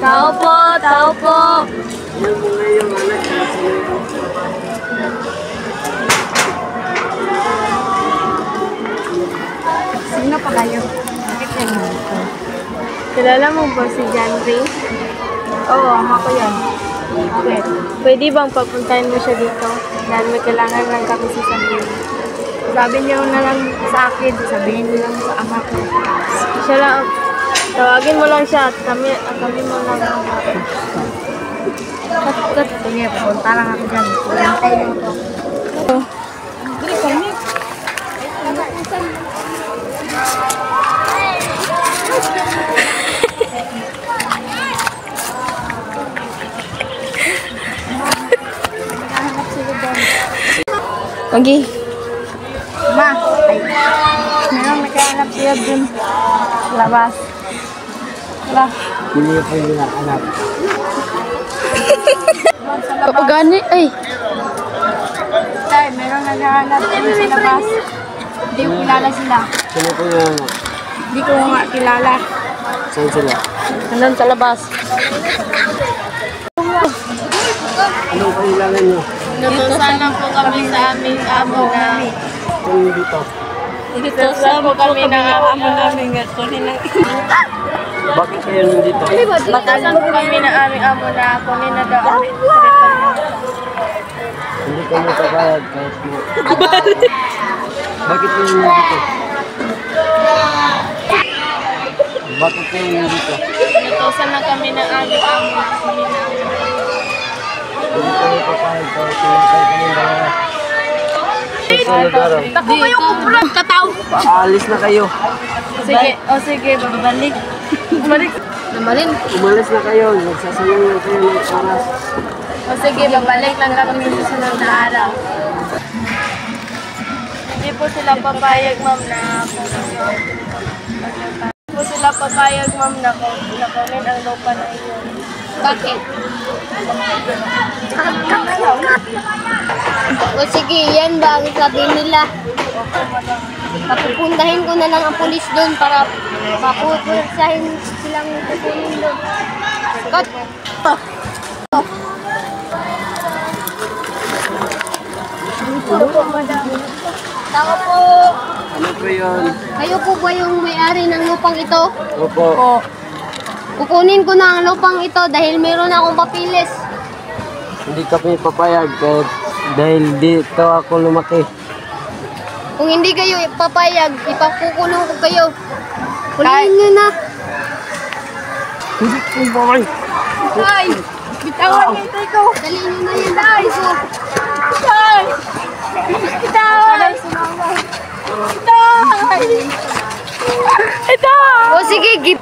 Tao po, tao po. Yan mo na yung anak. Sino pa kayo? Bakit yan dito? Kilala mo ba si John Ray? Oo, ama ko yan. Okay. Pwede bang papuntahin mo siya dito? Dahil may kailangan lang kami sasabihin. Sabi niyo na lang sa akin, sabihin niyo lang sa ama ko. Siya lang, tawagin mo lang siya at kami mo lang ang Kat, sige, pupunta lang ako dyan. Pagantay niyo ako. Okay. Ma, ay, meron nagkahanap siya dun sa labas. Wala. Hindi pa yung anak. Kapagani, ay. Tay, meron naghahanap dun sa labas. Hindi ko kilala sila. Sino po yung anak? Hindi ko nga kilala. Saan sila? Nandun sa labas. Anong kailangan nyo? Natutusan lang po kami sa aming amo na Kung dito. Natutusan po kami ng amo namin at kunin ng Bakit kayo nandito? Natutusan po kami ng aming amo na kunin na daw ang teritoryo. Hindi ka mo papayag kahit mo. Bakit kayo nandito? Bakit kayo nandito? Natutusan lang kami ng aming amo na kunin na Hindi ka mo papayag kahit mo kayong dalawa. Susunod araw. Ako ba yung kupulat kataw? Paalis na kayo. Sige, sige, babalik. Balik. Namalin. Umalis na kayo. Nagsasayang na kayo ng oras. O sige, babalik lang kami sa susunod na araw. Hindi po sila papayag, ma'am, na hindi po sila papayag, ma'am, na kunin ang lupa na iyon. Bakit? O sige, yan ba ang sabihin nila? Papupuntahin ko na lang ang pulis doon para mapupulsahin silang kukunin doon. Cut! Tao po! Ano po yun? Kayo po ba yung may-ari ng lupang ito? Opo. Kukunin ko na ang lupang ito dahil meron akong papilis. Hindi kami papayag kahit dahil dito ako lumaki. Kung hindi kayo papayag, ipakukulong ko kayo. Huliin nyo na. Hindi ko papayag. Ay! Bitawan niyo ito ko. Dali nyo na yan. Ay! Ay! Bitawan! Bitawan! Ito! O sige,